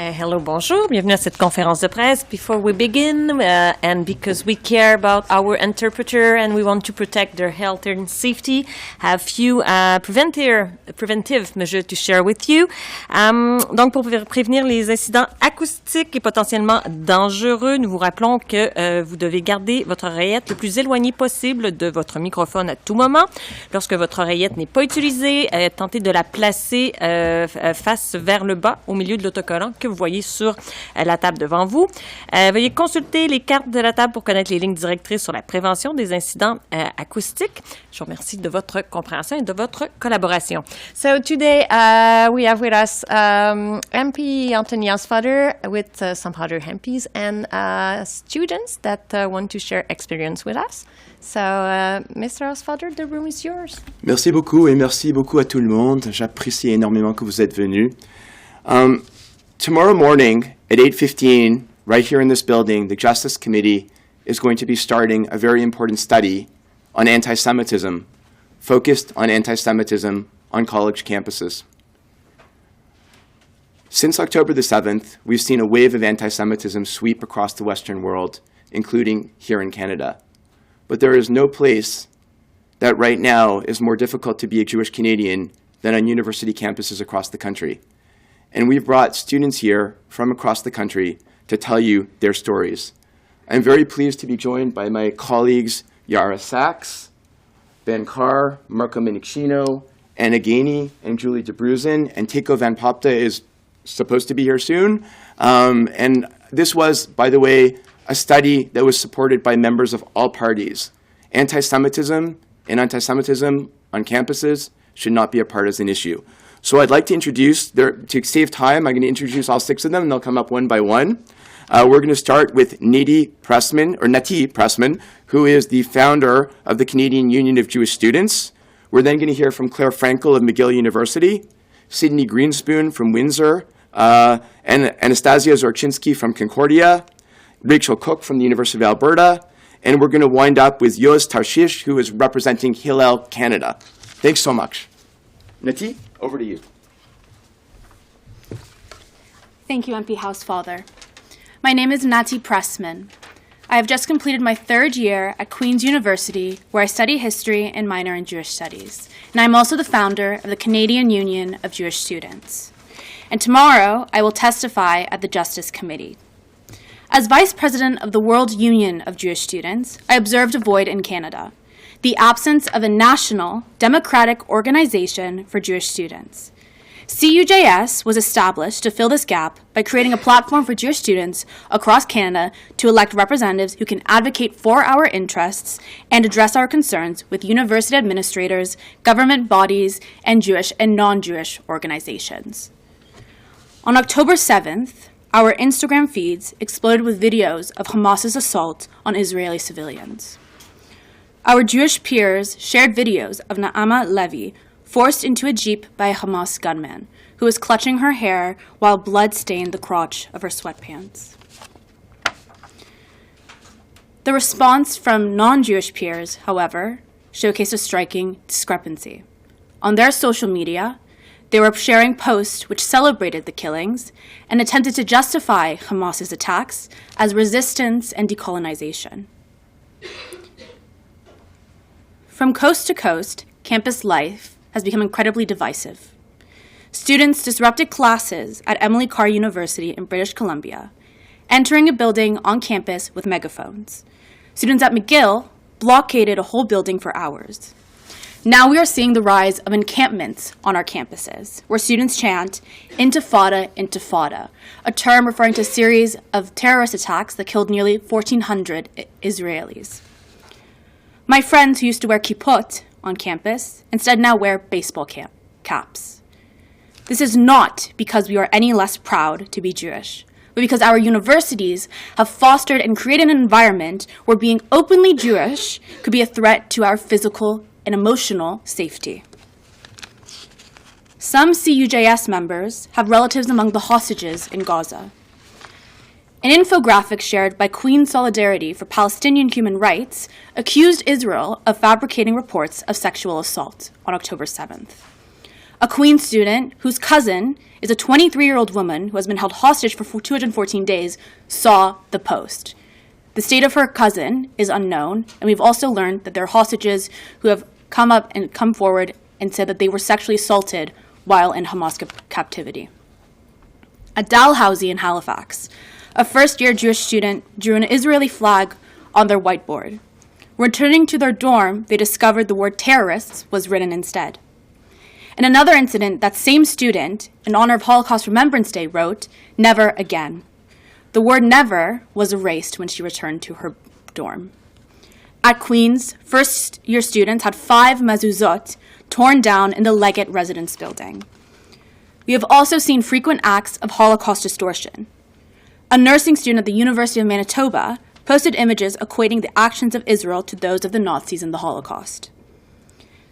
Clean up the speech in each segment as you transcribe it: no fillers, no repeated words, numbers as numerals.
Hello, bonjour. Bienvenue à cette conférence de presse. Before we begin, and because we care about our interpreter and we want to protect their health and safety, I have few preventive measures to share with you. Donc, pour prévenir les incidents acoustiques et potentiellement dangereux, nous vous rappelons que vous devez garder votre oreillette le plus éloignée possible de votre microphone à tout moment. Lorsque votre oreillette n'est pas utilisée, tentez de la placer face vers le bas au milieu de l'autocollant que vous voyez sur la table devant vous. Veuillez consulter les cartes de la table pour connaître les lignes directrices sur la prévention des incidents acoustiques. Je vous remercie de votre compréhension et de votre collaboration. So today we have with us MP Anthony Housefather with some other MPs and students that want to share experience with us. So, Mr. Housefather, the room is yours. Merci beaucoup et merci beaucoup à tout le monde. J'apprécie énormément que vous êtes venus. Tomorrow morning at 8:15, right here in this building, the Justice Committee is going to be starting a very important study on anti-Semitism, focused on anti-Semitism on college campuses. Since October the 7th, we've seen a wave of anti-Semitism sweep across the Western world, including here in Canada. But there is no place that right now is more difficult to be a Jewish Canadian than on university campuses across the country. And we've brought students here from across the country to tell you their stories. I'm very pleased to be joined by my colleagues Yara Sachs, Ben Carr, Marco Mendicino, Anna Gainey, and Julie Dabrusin, and Tako van Popta is supposed to be here soon. And this was, by the way, a study that was supported by members of all parties. Anti-Semitism and anti-Semitism on campuses should not be a partisan issue. So I'd like to introduce, to save time, I'm going to introduce all six of them, and they'll come up one by one. We're going to start with Nati Pressman, who is the founder of the Canadian Union of Jewish Students. We're then going to hear from Claire Frankel of McGill University, Sydney Greenspoon from Windsor, and Anastasia Zorczynski from Concordia, Rachel Cook from the University of Alberta, and we're going to wind up with Yoz Tarshish, who is representing Hillel Canada. Thanks so much. Nati, over to you. Thank you, MP Housefather. My name is Nati Pressman. I have just completed my third year at Queen's University, where I study history and minor in Jewish studies. And I'm also the founder of the Canadian Union of Jewish Students. And tomorrow, I will testify at the Justice Committee. As Vice President of the World Union of Jewish Students, I observed a void in Canada: the absence of a national, democratic organization for Jewish students. CUJS was established to fill this gap by creating a platform for Jewish students across Canada to elect representatives who can advocate for our interests and address our concerns with university administrators, government bodies, and Jewish and non-Jewish organizations. On October 7th, our Instagram feeds exploded with videos of Hamas's assault on Israeli civilians. Our Jewish peers shared videos of Naama Levy forced into a jeep by a Hamas gunman who was clutching her hair while blood stained the crotch of her sweatpants. The response from non-Jewish peers, however, showcased a striking discrepancy. On their social media, they were sharing posts which celebrated the killings and attempted to justify Hamas's attacks as resistance and decolonization. From coast to coast, campus life has become incredibly divisive. Students disrupted classes at Emily Carr University in British Columbia, entering a building on campus with megaphones. Students at McGill blockaded a whole building for hours. Now we are seeing the rise of encampments on our campuses, where students chant, "Intifada, Intifada," a term referring to a series of terrorist attacks that killed nearly 1,400 Israelis. My friends who used to wear kippot on campus instead now wear baseball caps. This is not because we are any less proud to be Jewish, but because our universities have fostered and created an environment where being openly Jewish could be a threat to our physical and emotional safety. Some CUJS members have relatives among the hostages in Gaza. An infographic shared by Queen Solidarity for Palestinian Human Rights accused Israel of fabricating reports of sexual assault on October 7th. a Queen's student whose cousin is a 23-year-old woman who has been held hostage for 214 days, saw the post. The state of her cousin is unknown, and we've also learned that there are hostages who have come forward and said that they were sexually assaulted while in Hamas captivity. At Dalhousie in Halifax, a first-year Jewish student drew an Israeli flag on their whiteboard. Returning to their dorm, they discovered the word terrorists was written instead. In another incident, that same student, in honor of Holocaust Remembrance Day, wrote, "Never again." The word never was erased when she returned to her dorm. At Queen's, first-year students had 5 mezuzot torn down in the Leggett residence building. We have also seen frequent acts of Holocaust distortion. A nursing student at the University of Manitoba posted images equating the actions of Israel to those of the Nazis in the Holocaust.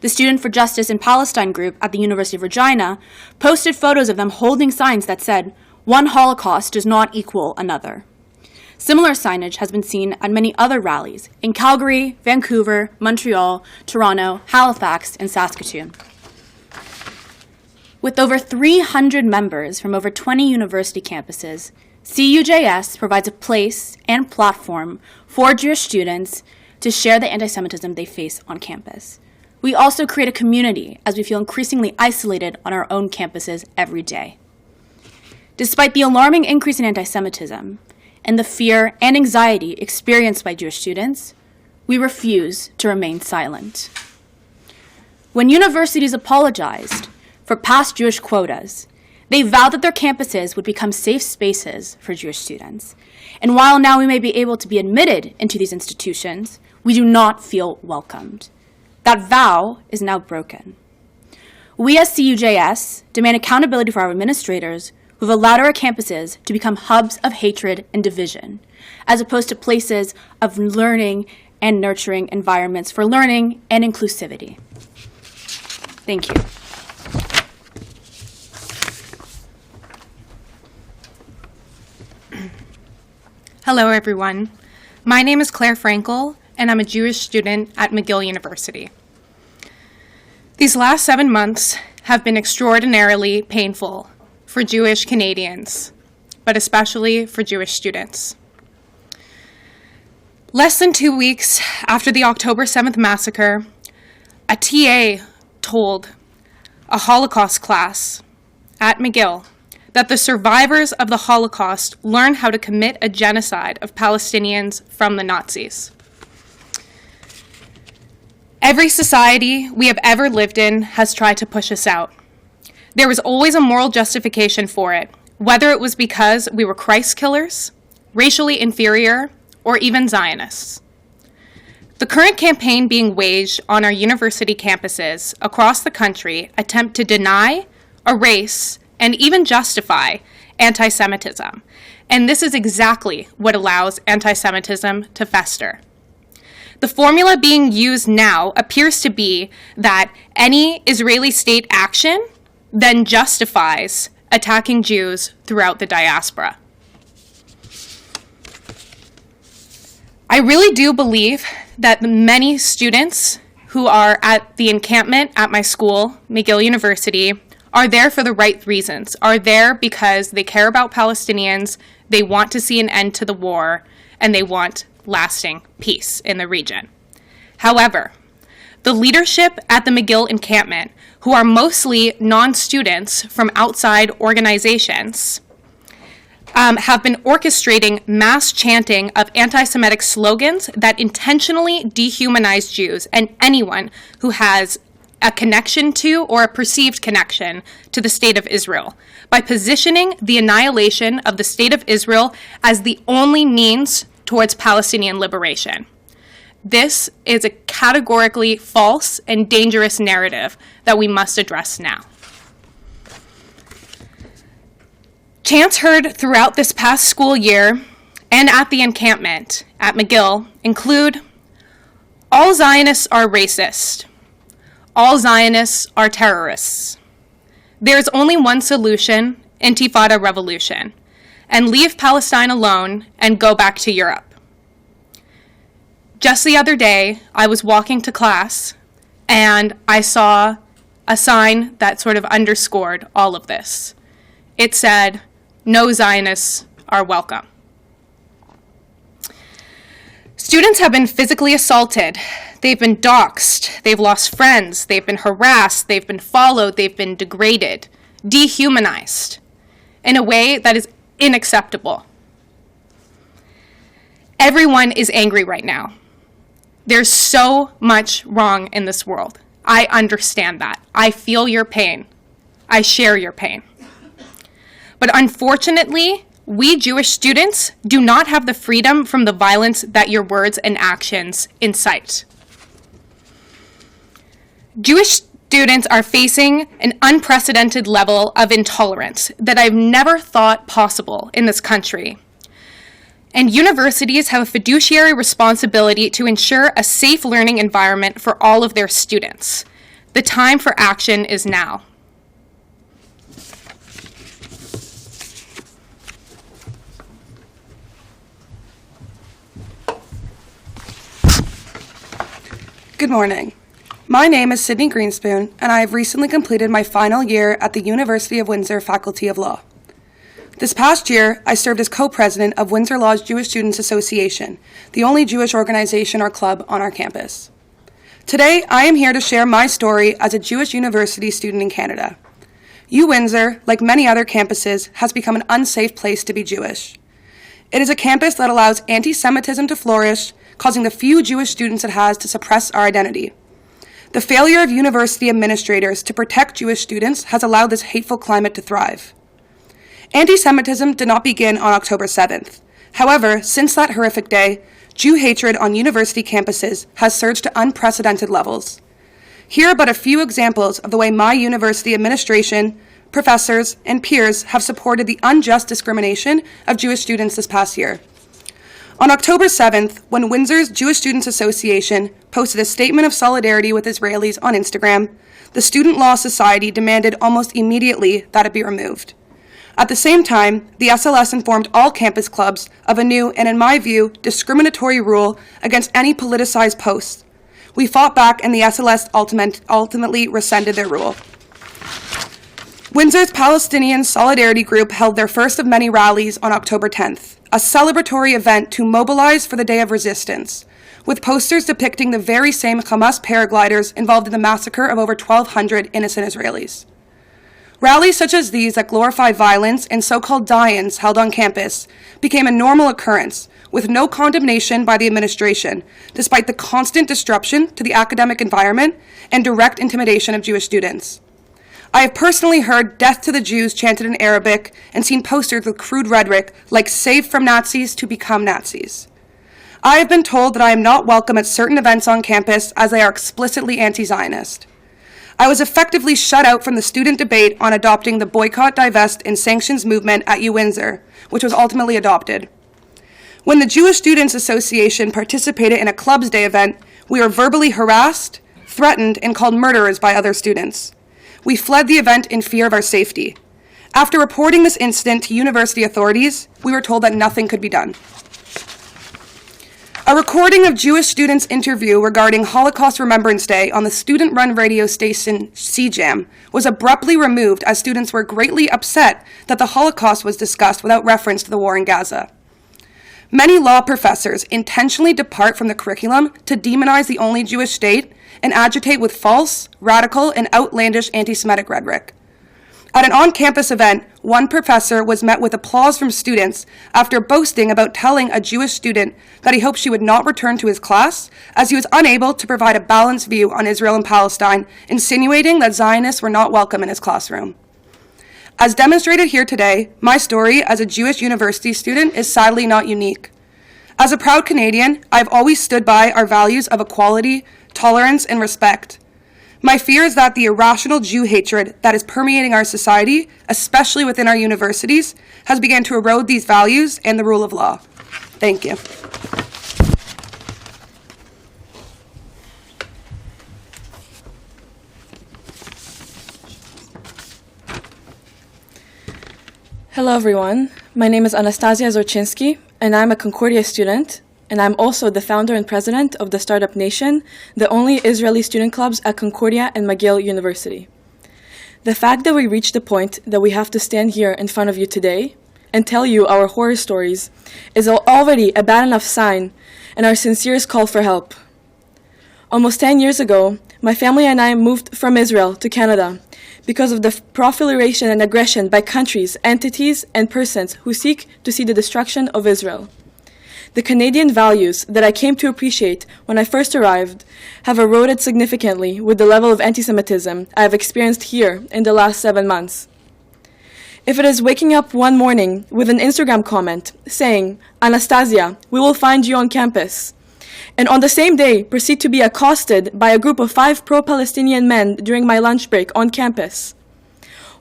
The Student for Justice in Palestine group at the University of Regina posted photos of them holding signs that said, "One Holocaust does not equal another." Similar signage has been seen at many other rallies in Calgary, Vancouver, Montreal, Toronto, Halifax, and Saskatoon. With over 300 members from over 20 university campuses, CUJS provides a place and platform for Jewish students to share the anti-Semitism they face on campus. We also create a community as we feel increasingly isolated on our own campuses every day. Despite the alarming increase in anti-Semitism and the fear and anxiety experienced by Jewish students, we refuse to remain silent. When universities apologized for past Jewish quotas, they vowed that their campuses would become safe spaces for Jewish students. And while now we may be able to be admitted into these institutions, we do not feel welcomed. That vow is now broken. We as CUJS demand accountability for our administrators who have allowed our campuses to become hubs of hatred and division, as opposed to places of learning and nurturing environments for learning and inclusivity. Thank you. Hello, everyone. My name is Claire Frankel, and I'm a Jewish student at McGill University. These last 7 months have been extraordinarily painful for Jewish Canadians, but especially for Jewish students. Less than 2 weeks after the October 7th massacre, a TA told a Holocaust class at McGill that the survivors of the Holocaust learn how to commit a genocide of Palestinians from the Nazis. Every society we have ever lived in has tried to push us out. There was always a moral justification for it, whether it was because we were Christ killers, racially inferior, or even Zionists. The current campaign being waged on our university campuses across the country attempt to deny, erase, and even justify anti-Semitism. And this is exactly what allows anti-Semitism to fester. The formula being used now appears to be that any Israeli state action then justifies attacking Jews throughout the diaspora. I really do believe that many students who are at the encampment at my school, McGill University, are there for the right reasons, are there because they care about Palestinians, they want to see an end to the war, and they want lasting peace in the region. However, the leadership at the McGill encampment, who are mostly non-students from outside organizations, have been orchestrating mass chanting of anti-Semitic slogans that intentionally dehumanize Jews and anyone who has a connection to or a perceived connection to the State of Israel by positioning the annihilation of the State of Israel as the only means towards Palestinian liberation. This is a categorically false and dangerous narrative that we must address now. Chants heard throughout this past school year and at the encampment at McGill include, "All Zionists are racist. All Zionists are terrorists. There's only one solution, Intifada revolution, and leave Palestine alone and go back to Europe." Just the other day, I was walking to class and I saw a sign that sort of underscored all of this. It said, "No Zionists are welcome." Students have been physically assaulted. They've been doxxed. They've lost friends. They've been harassed. They've been followed. They've been degraded, dehumanized in a way that is unacceptable. Everyone is angry right now. There's so much wrong in this world. I understand that. I feel your pain. I share your pain. But unfortunately, we Jewish students do not have the freedom from the violence that your words and actions incite. Jewish students are facing an unprecedented level of intolerance that I've never thought possible in this country. And universities have a fiduciary responsibility to ensure a safe learning environment for all of their students. The time for action is now. Good morning. My name is Sydney Greenspoon, and I have recently completed my final year at the University of Windsor Faculty of Law. This past year, I served as co-president of Windsor Law's Jewish Students Association, the only Jewish organization or club on our campus. Today, I am here to share my story as a Jewish university student in Canada. UWindsor, like many other campuses, has become an unsafe place to be Jewish. It is a campus that allows anti-Semitism to flourish, causing the few Jewish students it has to suppress our identity. The failure of university administrators to protect Jewish students has allowed this hateful climate to thrive. Anti-Semitism did not begin on October 7th. However, since that horrific day, Jew hatred on university campuses has surged to unprecedented levels. Here are but a few examples of the way my university administration, professors, and peers have supported the unjust discrimination of Jewish students this past year. On October 7th, when Windsor's Jewish Students Association posted a statement of solidarity with Israelis on Instagram, the Student Law Society demanded almost immediately that it be removed. At the same time, the SLS informed all campus clubs of a new and, in my view, discriminatory rule against any politicized posts. We fought back, and the SLS ultimately rescinded their rule. Windsor's Palestinian Solidarity Group held their first of many rallies on October 10th, a celebratory event to mobilize for the Day of Resistance, with posters depicting the very same Hamas paragliders involved in the massacre of over 1,200 innocent Israelis. Rallies such as these that glorify violence and so-called die-ins held on campus became a normal occurrence, with no condemnation by the administration, despite the constant disruption to the academic environment and direct intimidation of Jewish students. I have personally heard "Death to the Jews" chanted in Arabic and seen posters with crude rhetoric like "Saved from Nazis to become Nazis." I have been told that I am not welcome at certain events on campus as they are explicitly anti-Zionist. I was effectively shut out from the student debate on adopting the boycott, divest, and sanctions movement at UWindsor, which was ultimately adopted. When the Jewish Students Association participated in a Clubs Day event, we were verbally harassed, threatened, and called murderers by other students. We fled the event in fear of our safety. After reporting this incident to university authorities, we were told that nothing could be done. A recording of Jewish students' interview regarding Holocaust Remembrance Day on the student-run radio station CJAM was abruptly removed as students were greatly upset that the Holocaust was discussed without reference to the war in Gaza. Many law professors intentionally depart from the curriculum to demonize the only Jewish state and agitate with false, radical, and outlandish anti-Semitic rhetoric. At an on-campus event, one professor was met with applause from students after boasting about telling a Jewish student that he hoped she would not return to his class as he was unable to provide a balanced view on Israel and Palestine, insinuating that Zionists were not welcome in his classroom. As demonstrated here today, my story as a Jewish university student is sadly not unique. As a proud Canadian, I've always stood by our values of equality, tolerance, and respect. My fear is that the irrational Jew hatred that is permeating our society, especially within our universities, has begun to erode these values and the rule of law. Thank you. Hello everyone, my name is Anastasia Zorchinsky, and I'm a Concordia student, and I'm also the founder and president of the Startup Nation, the only Israeli student clubs at Concordia and McGill University. The fact that we reached the point that we have to stand here in front of you today and tell you our horror stories is already a bad enough sign and our sincerest call for help. Almost 10 years ago, my family and I moved from Israel to Canada because of the proliferation and aggression by countries, entities, and persons who seek to see the destruction of Israel. The Canadian values that I came to appreciate when I first arrived have eroded significantly with the level of antisemitism I have experienced here in the last 7 months. If it is waking up one morning with an Instagram comment saying, "Anastasia, we will find you on campus," and on the same day proceed to be accosted by a group of 5 pro-Palestinian men during my lunch break on campus,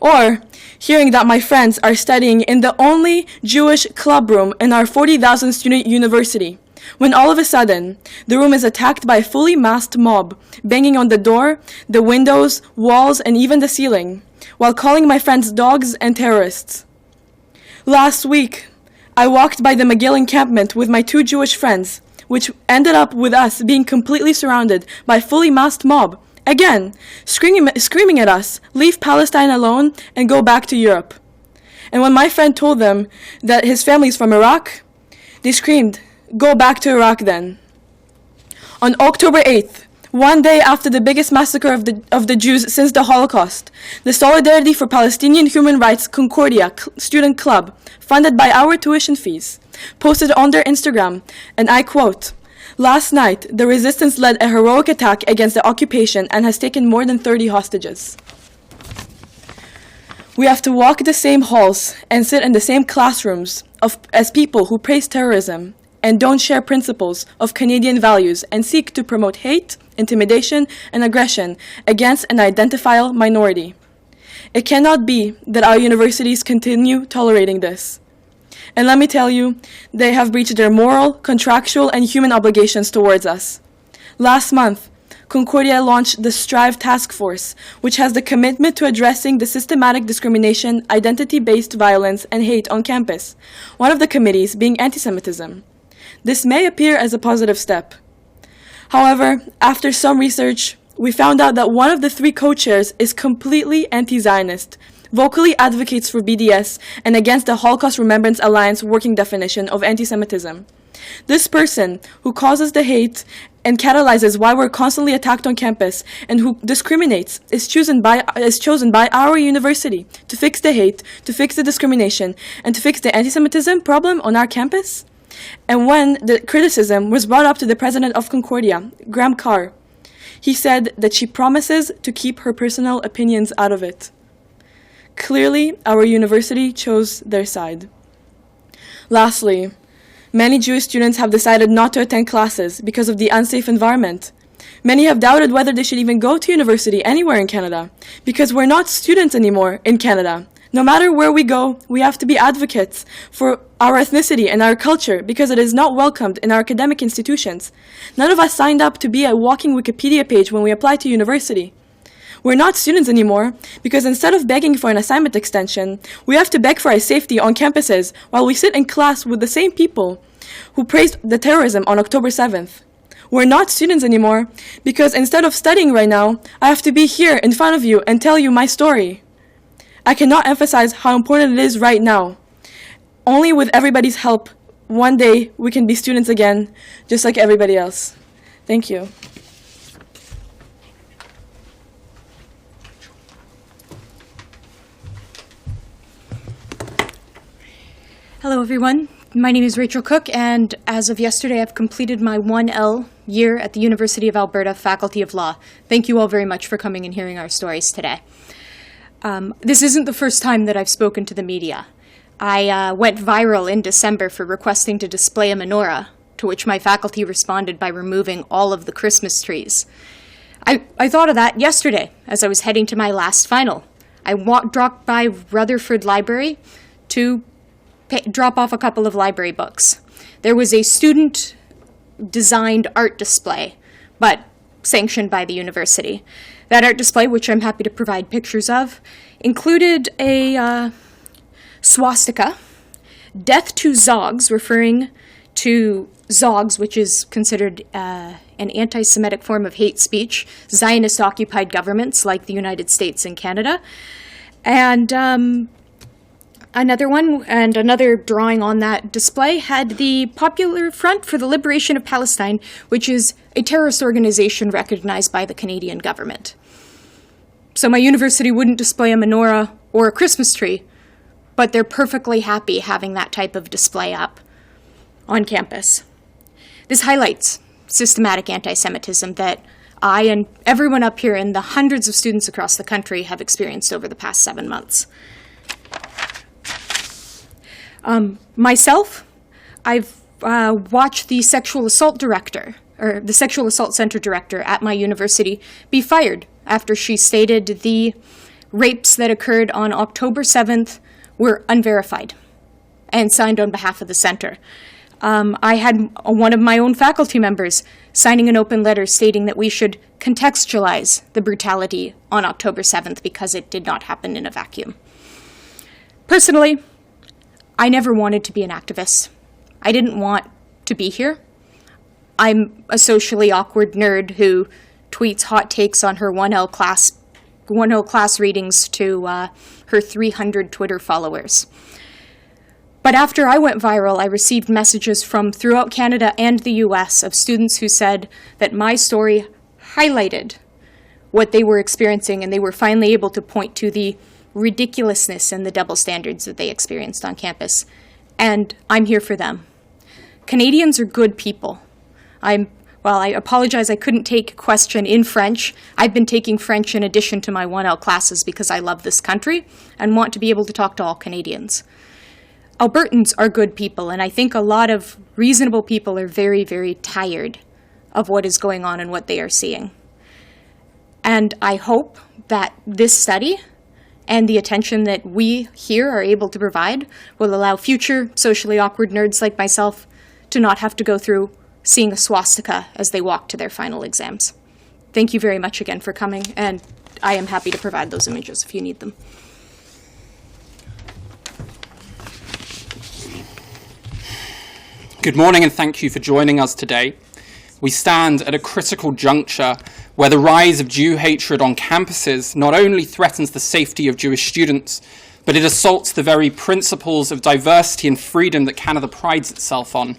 or hearing that my friends are studying in the only Jewish club room in our 40,000 student university, when all of a sudden the room is attacked by a fully masked mob, banging on the door, the windows, walls, and even the ceiling, while calling my friends dogs and terrorists. Last week, I walked by the McGill encampment with my 2 Jewish friends, which ended up with us being completely surrounded by a fully masked mob, again, screaming at us, "Leave Palestine alone and go back to Europe." And when my friend told them that his family is from Iraq, they screamed, "Go back to Iraq then." On October 8th, one day after the biggest massacre of the Jews since the Holocaust, the Solidarity for Palestinian Human Rights Concordia student club, funded by our tuition fees, posted on their Instagram, and I quote, "Last night, the resistance led a heroic attack against the occupation and has taken more than 30 hostages." We have to walk the same halls and sit in the same classrooms as people who praise terrorism and don't share principles of Canadian values and seek to promote hate, intimidation, and aggression against an identifiable minority. It cannot be that our universities continue tolerating this. And let me tell you, they have breached their moral, contractual, and human obligations towards us. Last month, Concordia launched the Strive Task Force, which has the commitment to addressing the systematic discrimination, identity-based violence, and hate on campus, one of the committees being antisemitism. This may appear as a positive step. However, after some research, we found out that one of the 3 co-chairs is completely anti-Zionist, vocally advocates for BDS and against the Holocaust Remembrance Alliance working definition of antisemitism. This person, who causes the hate and catalyzes why we're constantly attacked on campus and who discriminates, is chosen by our university to fix the hate, to fix the discrimination, and to fix the antisemitism problem on our campus. And when the criticism was brought up to the president of Concordia, Ben Carr, he said that she promises to keep her personal opinions out of it. Clearly, our university chose their side. Lastly, many Jewish students have decided not to attend classes because of the unsafe environment. Many have doubted whether they should even go to university anywhere in Canada, because we're not students anymore in Canada. No matter where we go, we have to be advocates for our ethnicity and our culture because it is not welcomed in our academic institutions. None of us signed up to be a walking Wikipedia page when we applied to university. We're not students anymore because instead of begging for an assignment extension, we have to beg for our safety on campuses while we sit in class with the same people who praised the terrorism on October 7th. We're not students anymore because instead of studying right now, I have to be here in front of you and tell you my story. I cannot emphasize how important it is right now. Only with everybody's help, one day we can be students again, just like everybody else. Thank you. Hello, everyone. My name is Rachel Cook, and as of yesterday, I've completed my 1L year at the University of Alberta Faculty of Law. Thank you all very much for coming and hearing our stories today. This isn't the first time that I've spoken to the media. I went viral in December for requesting to display a menorah, to which my faculty responded by removing all of the Christmas trees. I thought of that yesterday as I was heading to my last final. I dropped by Rutherford Library to drop off a couple of library books. There was a student-designed art display, but sanctioned by the university. That art display, which I'm happy to provide pictures of, included a swastika, death to Zogs, referring to Zogs, which is considered and anti-Semitic form of hate speech, Zionist-occupied governments like the United States and Canada. And another drawing on that display had the Popular Front for the Liberation of Palestine, which is a terrorist organization recognized by the Canadian government. So my university wouldn't display a menorah or a Christmas tree, but they're perfectly happy having that type of display up on campus. This highlights systematic anti-Semitism that I and everyone up here and the hundreds of students across the country have experienced over the past 7 months. Myself, I've watched the sexual assault director, or the sexual assault center director at my university, be fired after she stated the rapes that occurred on October 7th were unverified and signed on behalf of the center. I had one of my own faculty members signing an open letter stating that we should contextualize the brutality on October 7th because it did not happen in a vacuum. Personally, I never wanted to be an activist. I didn't want to be here. I'm a socially awkward nerd who tweets hot takes on her 1L class readings to her 300 Twitter followers. But after I went viral, I received messages from throughout Canada and the US of students who said that my story highlighted what they were experiencing, and they were finally able to point to the ridiculousness and the double standards that they experienced on campus. And I'm here for them. Canadians are good people. I apologize I couldn't take a question in French. I've been taking French in addition to my 1L classes because I love this country and want to be able to talk to all Canadians. Albertans are good people, and I think a lot of reasonable people are very, very tired of what is going on and what they are seeing. And I hope that this study and the attention that we here are able to provide will allow future socially awkward nerds like myself to not have to go through seeing a swastika as they walk to their final exams. Thank you very much again for coming, and I am happy to provide those images if you need them. Good morning, and thank you for joining us today. We stand at a critical juncture where the rise of Jew hatred on campuses not only threatens the safety of Jewish students, but it assaults the very principles of diversity and freedom that Canada prides itself on.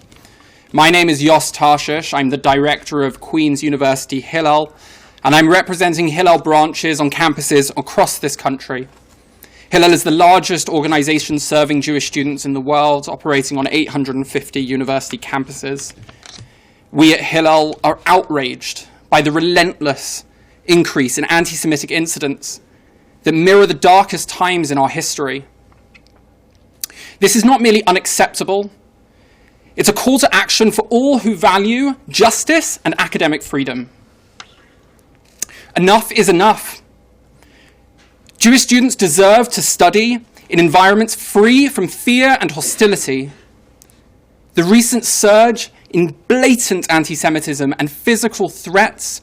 My name is Yos Tarshish. I'm the director of Queen's University Hillel, and I'm representing Hillel branches on campuses across this country. Hillel is the largest organization serving Jewish students in the world, operating on 850 university campuses. We at Hillel are outraged by the relentless increase in anti-Semitic incidents that mirror the darkest times in our history. This is not merely unacceptable, it's a call to action for all who value justice and academic freedom. Enough is enough. Jewish students deserve to study in environments free from fear and hostility. The recent surge in blatant anti-Semitism and physical threats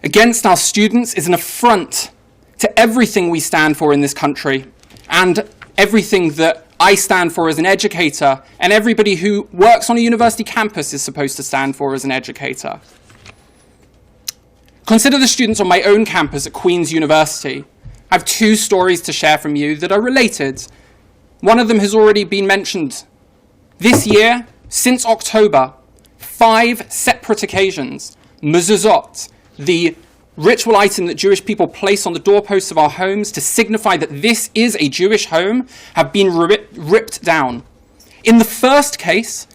against our students is an affront to everything we stand for in this country and everything that I stand for as an educator and everybody who works on a university campus is supposed to stand for as an educator. Consider the students on my own campus at Queen's University. I have two stories to share from you that are related. One of them has already been mentioned. This year, since October, 5 separate occasions, mezuzot, the ritual item that Jewish people place on the doorposts of our homes to signify that this is a Jewish home, have been ripped down. In the first case,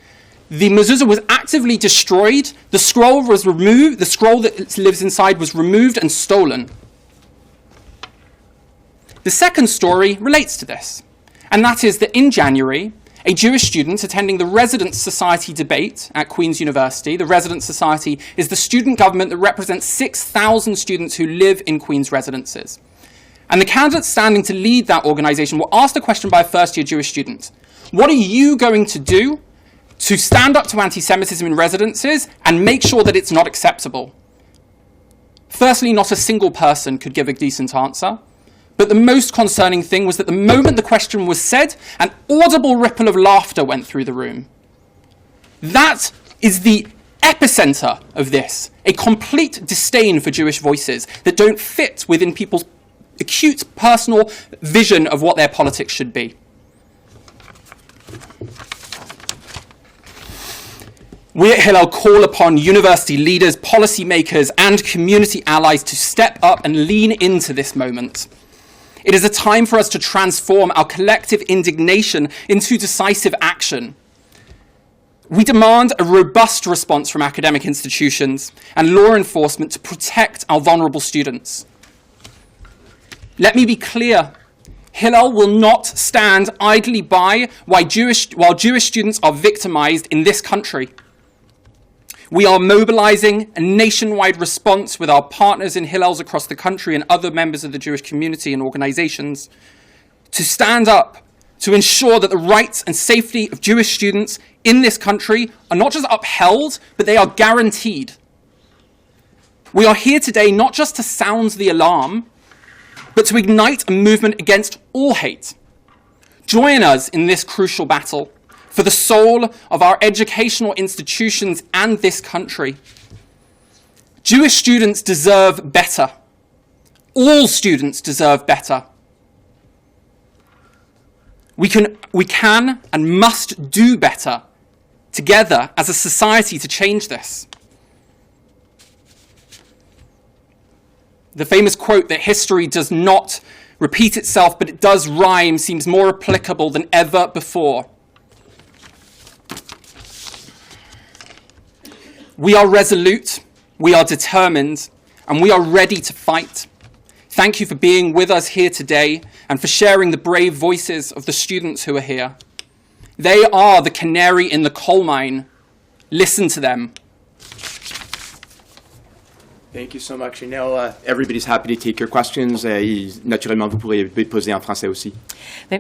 the mezuzah was actively destroyed, the scroll was removed, the scroll that lives inside was removed and stolen. The second story relates to this, and that is that in January, a Jewish student attending the Residence Society debate at Queen's University. The Residence Society is the student government that represents 6,000 students who live in Queen's residences. And the candidates standing to lead that organisation were asked a question by a first-year Jewish student. What are you going to do to stand up to anti-Semitism in residences and make sure that it's not acceptable? Firstly, not a single person could give a decent answer. But the most concerning thing was that the moment the question was said, an audible ripple of laughter went through the room. That is the epicenter of this, a complete disdain for Jewish voices that don't fit within people's acute personal vision of what their politics should be. We at Hillel call upon university leaders, policymakers, and community allies to step up and lean into this moment. It is a time for us to transform our collective indignation into decisive action. We demand a robust response from academic institutions and law enforcement to protect our vulnerable students. Let me be clear. Hillel will not stand idly by while Jewish students are victimized in this country. We are mobilizing a nationwide response with our partners in Hillels across the country and other members of the Jewish community and organizations to stand up to ensure that the rights and safety of Jewish students in this country are not just upheld, but they are guaranteed. We are here today not just to sound the alarm, but to ignite a movement against all hate. Join us in this crucial battle for the soul of our educational institutions and this country. Jewish students deserve better. All students deserve better. We can and must do better together as a society to change this. The famous quote that history does not repeat itself, but it does rhyme, seems more applicable than ever before. We are resolute, we are determined, and we are ready to fight. Thank you for being with us here today and for sharing the brave voices of the students who are here. They are the canary in the coal mine. Listen to them. Thank you so much. You know, everybody's happy to take your questions. Naturellement, vous pourrez poser en français aussi.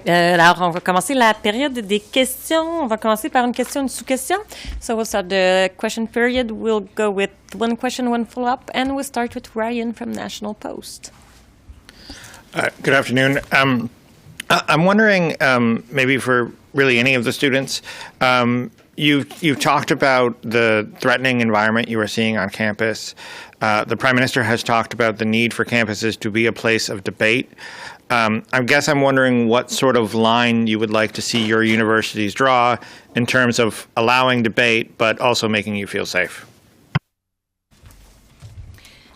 Alors, on va commencer la période des questions. On va commencer par une question, une sous-question. So we'll start the question period. We'll go with one question, one follow-up, and we'll start with Ryan from National Post. Good afternoon. I'm wondering, maybe for really any of the students, you've talked about the threatening environment you are seeing on campus. The Prime Minister has talked about the need for campuses to be a place of debate. I guess I'm wondering what sort of line you would like to see your universities draw in terms of allowing debate, but also making you feel safe.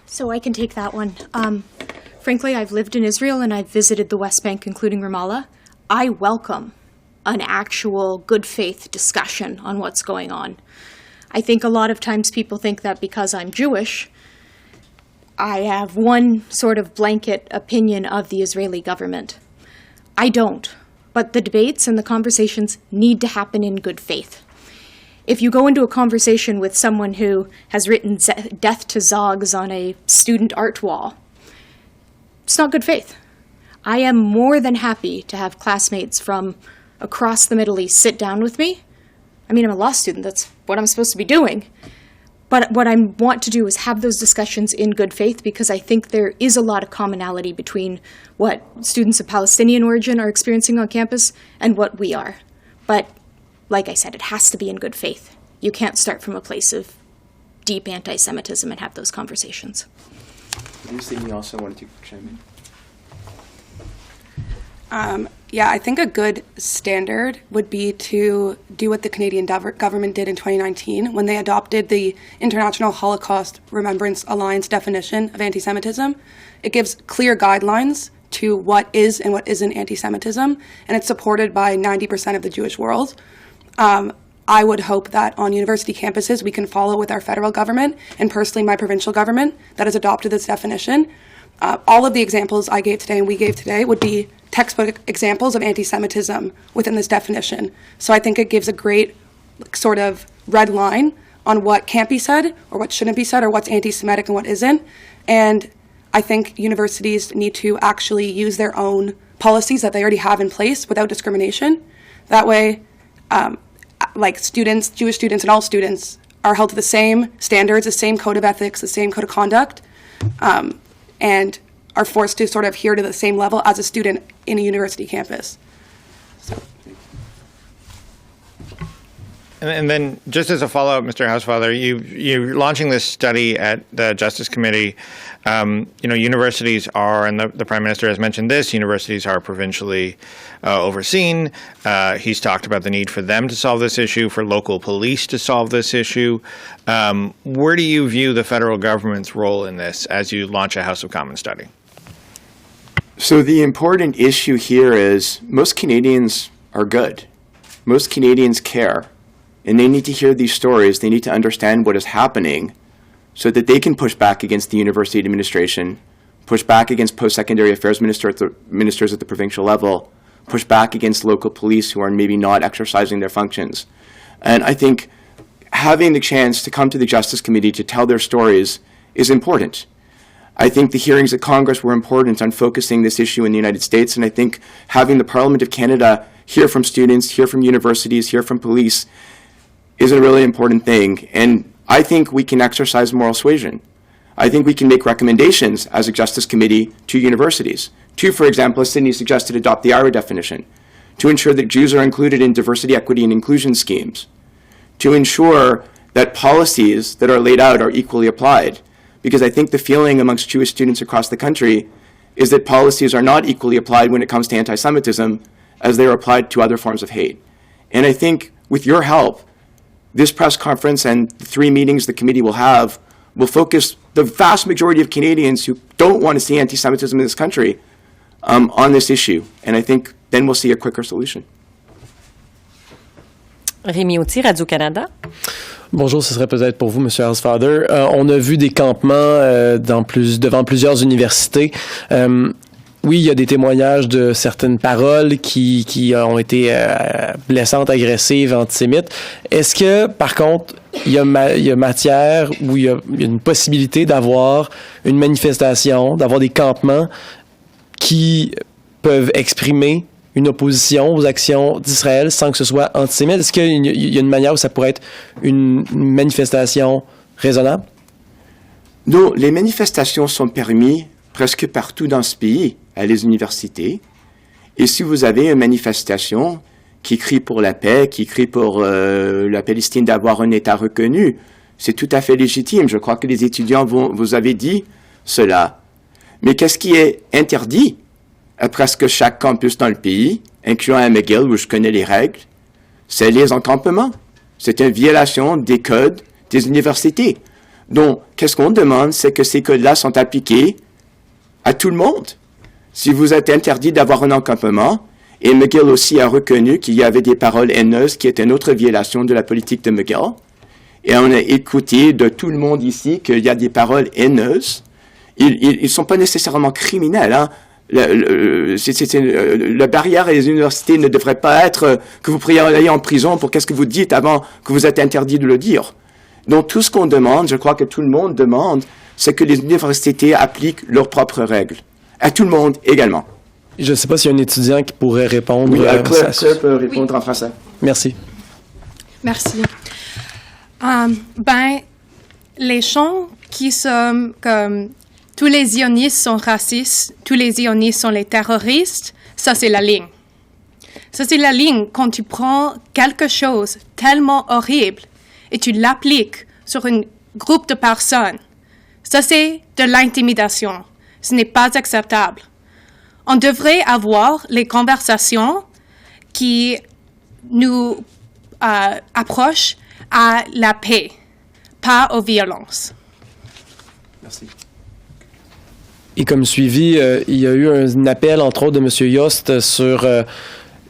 So I can take that one. Frankly, I've lived in Israel and I've visited the West Bank, including Ramallah. I welcome an actual good faith discussion on what's going on. I think a lot of times people think that because I'm Jewish, I have one sort of blanket opinion of the Israeli government. I don't. But the debates and the conversations need to happen in good faith. If you go into a conversation with someone who has written death to Zogs on a student art wall, it's not good faith. I am more than happy to have classmates from across the Middle East sit down with me. I mean, I'm a law student. That's what I'm supposed to be doing. But what I want to do is have those discussions in good faith because I think there is a lot of commonality between what students of Palestinian origin are experiencing on campus and what we are. But like I said, it has to be in good faith. You can't start from a place of deep anti-Semitism and have those conversations. You also wanted to chime in? Yeah, I think a good standard would be to do what the Canadian government did in 2019 when they adopted the International Holocaust Remembrance Alliance definition of anti-Semitism. It gives clear guidelines to what is and what isn't anti-Semitism, and it's supported by 90% of the Jewish world. I would hope that on university campuses we can follow with our federal government and personally my provincial government that has adopted this definition. All of the examples I gave today and we gave today would be textbook examples of anti-Semitism within this definition. So I think it gives a great sort of red line on what can't be said or what shouldn't be said or what's anti-Semitic and what isn't. And I think universities need to actually use their own policies that they already have in place without discrimination. That way, like students, Jewish students and all students are held to the same standards, the same code of ethics, the same code of conduct, and are forced to sort of adhere to the same level as a student in a university campus. So. And then, just as a follow-up, Mr. Housefather, you're launching this study at the Justice Committee. Universities are, and the Prime Minister has mentioned this, universities are provincially overseen. He's talked about the need for them to solve this issue, for local police to solve this issue. Where do you view the federal government's role in this as you launch a House of Commons study? So the important issue here is most Canadians are good. Most Canadians care. And they need to hear these stories. They need to understand what is happening so that they can push back against the university administration, push back against post-secondary affairs ministers at the provincial level, push back against local police who are maybe not exercising their functions. And I think having the chance to come to the Justice Committee to tell their stories is important. I think the hearings at Congress were important on focusing this issue in the United States, and I think having the Parliament of Canada hear from students, hear from universities, hear from police is a really important thing. And I think we can exercise moral suasion. I think we can make recommendations as a Justice Committee to universities to, for example, as Sydney suggested, adopt the IRA definition, to ensure that Jews are included in diversity, equity, and inclusion schemes, to ensure that policies that are laid out are equally applied. Because I think the feeling amongst Jewish students across the country is that policies are not equally applied when it comes to anti-Semitism as they are applied to other forms of hate. And I think with your help, this press conference and the 3 meetings the committee will have will focus the vast majority of Canadians who don't want to see anti-Semitism in this country on this issue. And I think then we'll see a quicker solution. Rémi Autier, Radio-Canada. Bonjour, ce serait peut-être pour vous, M. Housefather. On a vu des campements devant plusieurs universités. Oui, il y a des témoignages de certaines paroles qui ont été blessantes, agressives, antisémites. Est-ce que, par contre, il y a matière ou il y a une possibilité d'avoir une manifestation, d'avoir des campements qui peuvent exprimer une opposition aux actions d'Israël sans que ce soit antisémite? Est-ce qu'il y a une manière où ça pourrait être une manifestation raisonnable? Non, les manifestations sont permises presque partout dans ce pays, à les universités. Et si vous avez une manifestation qui crie pour la paix, qui crie pour la Palestine d'avoir un État reconnu, c'est tout à fait légitime. Je crois que les étudiants vous avez dit cela. Mais qu'est-ce qui est interdit à presque chaque campus dans le pays, incluant à McGill, où je connais les règles? C'est les encampements. C'est une violation des codes des universités. Donc, qu'est-ce qu'on demande, c'est que ces codes-là sont appliqués à tout le monde. Si vous êtes interdit d'avoir un encampement, et McGill aussi a reconnu qu'il y avait des paroles haineuses qui étaient une autre violation de la politique de McGill, et on a écouté de tout le monde ici qu'il y a des paroles haineuses, ils ne sont pas nécessairement criminels. Hein. La barrière à les universités ne devrait pas être que vous pourriez aller en prison pour qu'est-ce que vous dites avant que vous êtes interdit de le dire. Donc tout ce qu'on demande, je crois que tout le monde demande, c'est que les universités appliquent leurs propres règles. À tout le monde également. Je ne sais pas s'il y a un étudiant qui pourrait répondre. Oui, Claire peut répondre en français. Merci. Merci. Les gens qui sont comme tous les zionistes sont racistes, tous les zionistes sont les terroristes, ça c'est la ligne. Ça c'est la ligne quand tu prends quelque chose tellement horrible et tu l'appliques sur un groupe de personnes. Ça c'est de l'intimidation. Ce n'est pas acceptable. On devrait avoir les conversations qui nous approchent à la paix, pas aux violences. Merci. Et comme suivi, il y a eu un appel, entre autres, de M. Yost sur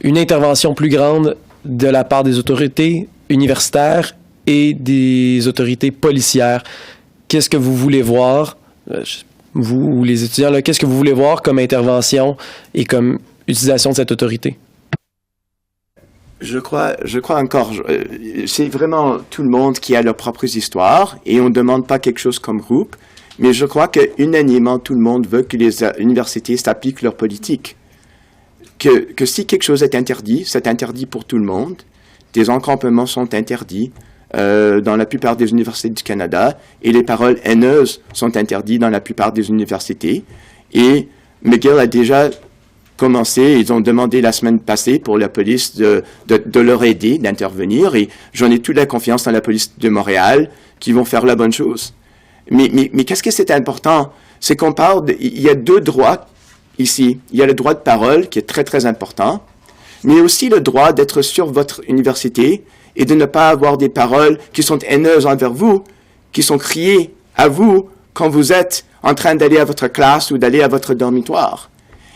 une intervention plus grande de la part des autorités universitaires et des autorités policières. Qu'est-ce que vous voulez voir, vous, les étudiants, là, qu'est-ce que vous voulez voir comme intervention et comme utilisation de cette autorité? Je crois encore, c'est vraiment tout le monde qui a leurs propres histoires et on ne demande pas quelque chose comme groupe, mais je crois qu'unanimement tout le monde veut que les universités s'appliquent leur politique. Que si quelque chose est interdit, c'est interdit pour tout le monde. Des encampements sont interdits dans la plupart des universités du Canada et les paroles haineuses sont interdites dans la plupart des universités. Et McGill a déjà commencé, ils ont demandé la semaine passée pour la police de leur aider, d'intervenir, et j'en ai toute la confiance dans la police de Montréal qui vont faire la bonne chose. Mais qu'est-ce que c'est important? C'est qu'on parle, il y a deux droits ici. Il y a le droit de parole qui est très, très important, mais aussi le droit d'être sur votre université et de ne pas avoir des paroles qui sont haineuses envers vous, qui sont criées à vous quand vous êtes en train d'aller à votre classe ou d'aller à votre dormitoire.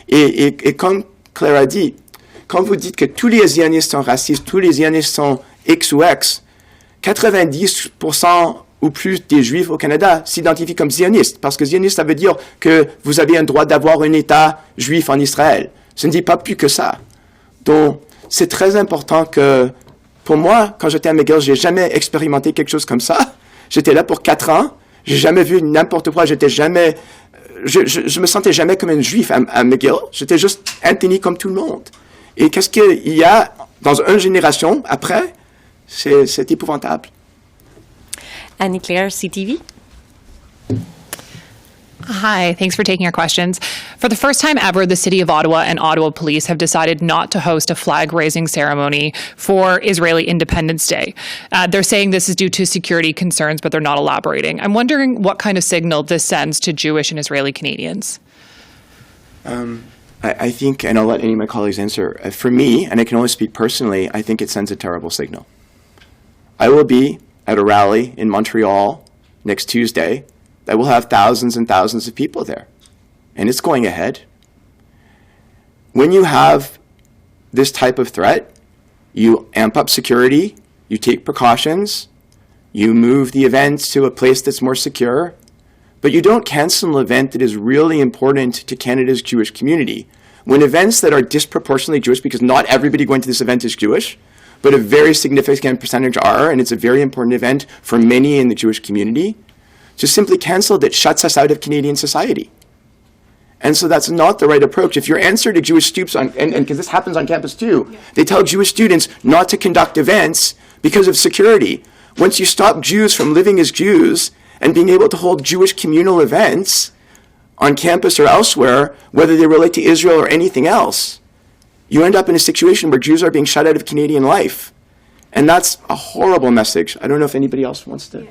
Et comme Claire a dit, quand vous dites que tous les zionistes sont racistes, tous les zionistes sont X ou X, 90% ou plus des Juifs au Canada s'identifient comme zionistes, parce que zioniste, ça veut dire que vous avez un droit d'avoir un État juif en Israël. Ça ne dit pas plus que ça. Donc, c'est très important que, pour moi, quand j'étais à McGill, j'ai jamais expérimenté quelque chose comme ça. J'étais là pour 4 ans. J'ai jamais vu n'importe quoi. Je me sentais jamais comme un juif à McGill. J'étais juste Anthony comme tout le monde. Et qu'est-ce qu'il y a dans une génération après? C'est épouvantable. Annie-Claire, CTV. Hi, thanks for taking our questions. For the first time ever, the City of Ottawa and Ottawa Police have decided not to host a flag-raising ceremony for Israeli Independence Day. They're saying this is due to security concerns, but they're not elaborating. I'm wondering what kind of signal this sends to Jewish and Israeli Canadians. I think, and I'll let any of my colleagues answer, for me, and I can only speak personally, I think it sends a terrible signal. I will be at a rally in Montreal next Tuesday that will have thousands and thousands of people there. And it's going ahead. When you have this type of threat, you amp up security, you take precautions, you move the events to a place that's more secure, but you don't cancel an event that is really important to Canada's Jewish community. When events that are disproportionately Jewish, because not everybody going to this event is Jewish, but a very significant percentage are, and it's a very important event for many in the Jewish community, to simply cancel that shuts us out of Canadian society. And so that's not the right approach. If your answer to Jewish students, and because this happens on campus too, they tell Jewish students not to conduct events because of security. Once you stop Jews from living as Jews and being able to hold Jewish communal events on campus or elsewhere, whether they relate to Israel or anything else, you end up in a situation where Jews are being shut out of Canadian life. And that's a horrible message. I don't know if anybody else wants to.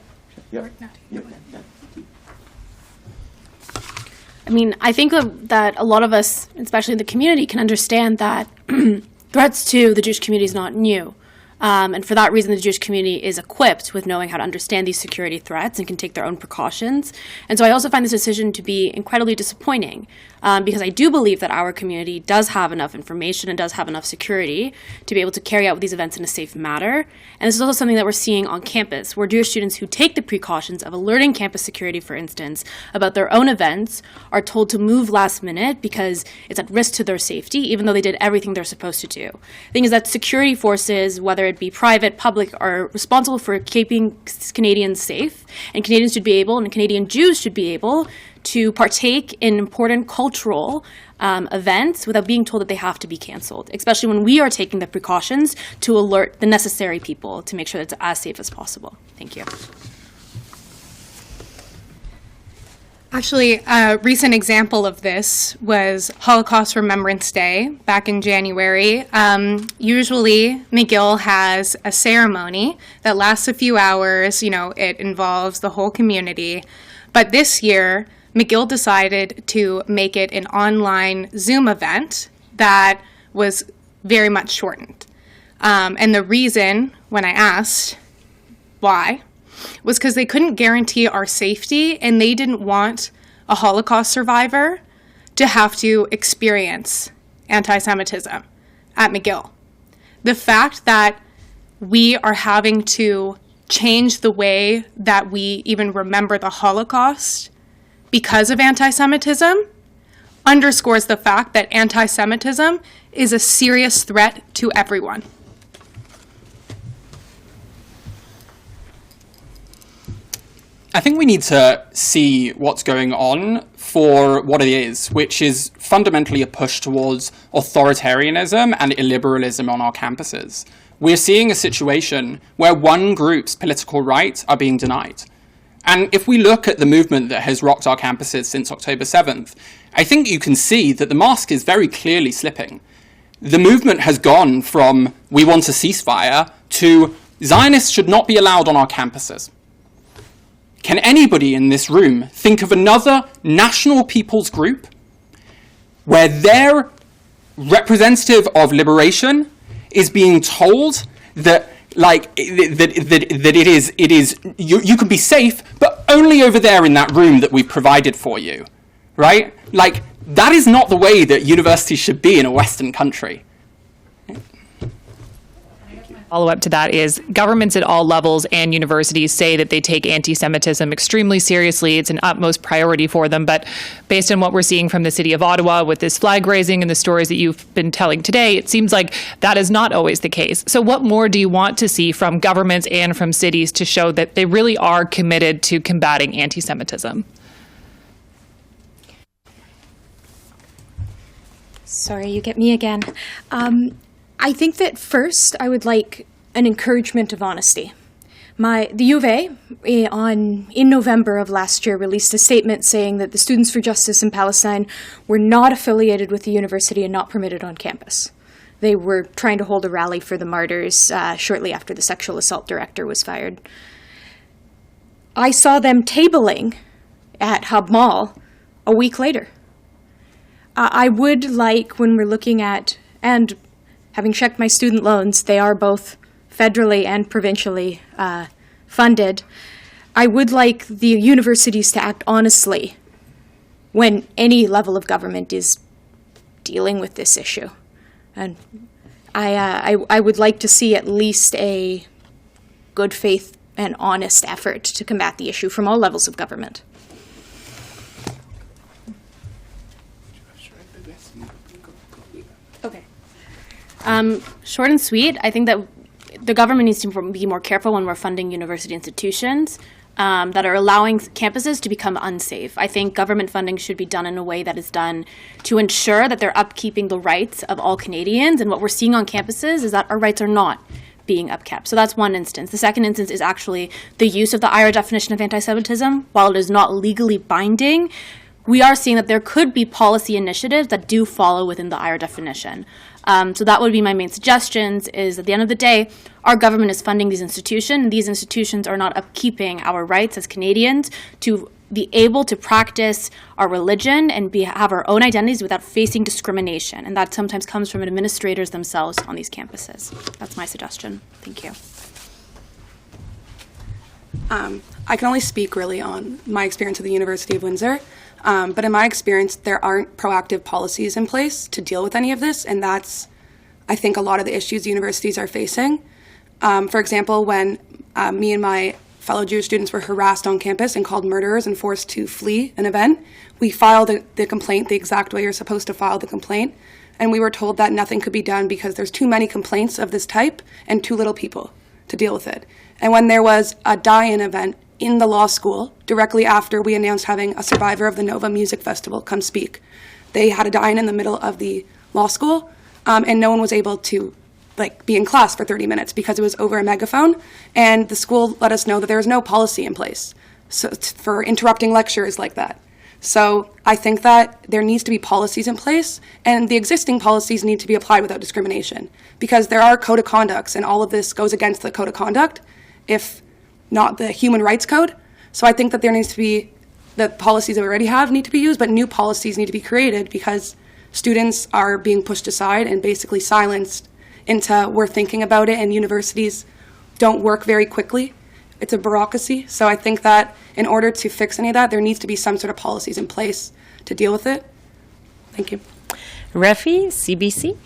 Yeah. I mean, I think that a lot of us, especially the community, can understand that threats to the Jewish community is not new. And for that reason, the Jewish community is equipped with knowing how to understand these security threats and can take their own precautions. And so I also find this decision to be incredibly disappointing because I do believe that our community does have enough information and does have enough security to be able to carry out these events in a safe manner. And this is also something that we're seeing on campus, where Jewish students who take the precautions of alerting campus security, for instance, about their own events are told to move last minute because it's at risk to their safety, even though they did everything they're supposed to do. The thing is that security forces, whether it be private, public, are responsible for keeping Canadians safe, and Canadians should be able, and Canadian Jews should be able, to partake in important cultural events without being told that they have to be canceled, especially when we are taking the precautions to alert the necessary people to make sure that it's as safe as possible. Thank you. Actually, a recent example of this was Holocaust Remembrance Day back in January. Usually, McGill has a ceremony that lasts a few hours. You know, it involves the whole community. But this year, McGill decided to make it an online Zoom event that was very much shortened. And the reason, when I asked why, was because they couldn't guarantee our safety, and they didn't want a Holocaust survivor to have to experience anti-Semitism at McGill. The fact that we are having to change the way that we even remember the Holocaust because of anti-Semitism underscores the fact that anti-Semitism is a serious threat to everyone. I think we need to see what's going on for what it is, which is fundamentally a push towards authoritarianism and illiberalism on our campuses. We're seeing a situation where one group's political rights are being denied. And if we look at the movement that has rocked our campuses since October 7th, I think you can see that the mask is very clearly slipping. The movement has gone from we want a ceasefire to Zionists should not be allowed on our campuses. Can anybody in this room think of another national people's group where their representative of liberation is being told that it is you can be safe, but only over there in that room that we've provided for you, right? Like, that is not the way that universities should be in a Western country. Follow-up to that is governments at all levels and universities say that they take anti-Semitism extremely seriously. It's an utmost priority for them. But based on what we're seeing from the city of Ottawa with this flag raising and the stories that you've been telling today, it seems like that is not always the case. So what more do you want to see from governments and from cities to show that they really are committed to combating anti-Semitism? Sorry, you get me again. I think that first I would like an encouragement of honesty. The U of A, in November of last year, released a statement saying that the Students for Justice in Palestine were not affiliated with the university and not permitted on campus. They were trying to hold a rally for the martyrs shortly after the sexual assault director was fired. I saw them tabling at Hub Mall a week later. I would like, when we're looking at, and having checked my student loans, they are both federally and provincially funded, I would like the universities to act honestly when any level of government is dealing with this issue. And I would like to see at least a good faith and honest effort to combat the issue from all levels of government. Okay. Short and sweet, I think that the government needs to be more careful when we're funding university institutions that are allowing campuses to become unsafe. I think government funding should be done in a way that is done to ensure that they're upkeeping the rights of all Canadians. And what we're seeing on campuses is that our rights are not being upkept. So that's one instance. The second instance is actually the use of the IHRA definition of anti-Semitism. While it is not legally binding, we are seeing that there could be policy initiatives that do follow within the IHRA definition. So that would be my main suggestions, is at the end of the day, our government is funding these institutions, and these institutions are not upkeeping our rights as Canadians to be able to practice our religion and have our own identities without facing discrimination. And that sometimes comes from administrators themselves on these campuses. That's my suggestion. Thank you. I can only speak really on my experience at the University of Windsor. But in my experience, there aren't proactive policies in place to deal with any of this, and that's, I think, a lot of the issues universities are facing. For example, when me and my fellow Jewish students were harassed on campus and called murderers and forced to flee an event, we filed the complaint the exact way you're supposed to file the complaint, and we were told that nothing could be done because there's too many complaints of this type and too little people to deal with it. And when there was a die-in event in the law school, directly after we announced having a survivor of the Nova Music Festival come speak, they had a die-in in the middle of the law school, and no one was able to be in class for 30 minutes because it was over a megaphone, and the school let us know that there was no policy in place for interrupting lectures like that. So I think that there needs to be policies in place, and the existing policies need to be applied without discrimination, because there are code of conducts, and all of this goes against the code of conduct, if not the human rights code. So I think that there needs to be, the policies that we already have need to be used, but new policies need to be created because students are being pushed aside and basically silenced into we're thinking about it, and universities don't work very quickly. It's a bureaucracy. So I think that in order to fix any of that, there needs to be some sort of policies in place to deal with it. Thank you. Rafi, CBC.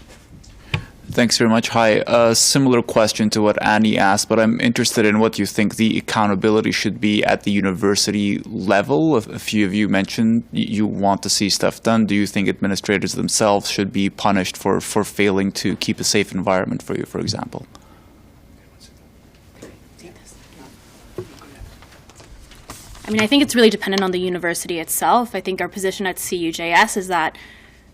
Thanks very much. Hi. A similar question to what Annie asked, but I'm interested in what you think the accountability should be at the university level. A few of you mentioned you want to see stuff done. Do you think administrators themselves should be punished for failing to keep a safe environment for you, for example? I mean, I think it's really dependent on the university itself. I think our position at CUJS is that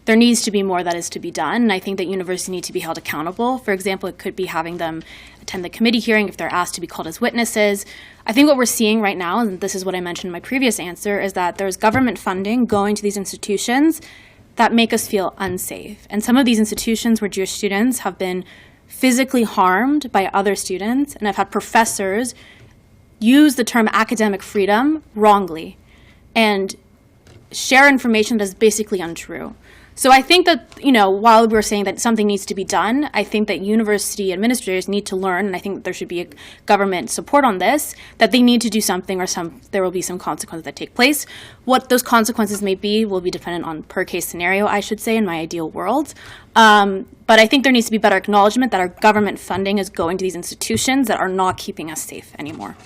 there needs to be more that is to be done, and I think that universities need to be held accountable. For example, it could be having them attend the committee hearing if they're asked to be called as witnesses. I think what we're seeing right now, and this is what I mentioned in my previous answer, is that there's government funding going to these institutions that make us feel unsafe. And some of these institutions where Jewish students have been physically harmed by other students, and I've had professors use the term academic freedom wrongly and share information that is basically untrue. So I think that, while we're saying that something needs to be done, I think that university administrators need to learn, and I think there should be a government support on this, that they need to do something, or there will be some consequences that take place. What those consequences may be will be dependent on per case scenario, I should say, in my ideal world. But I think there needs to be better acknowledgement that our government funding is going to these institutions that are not keeping us safe anymore.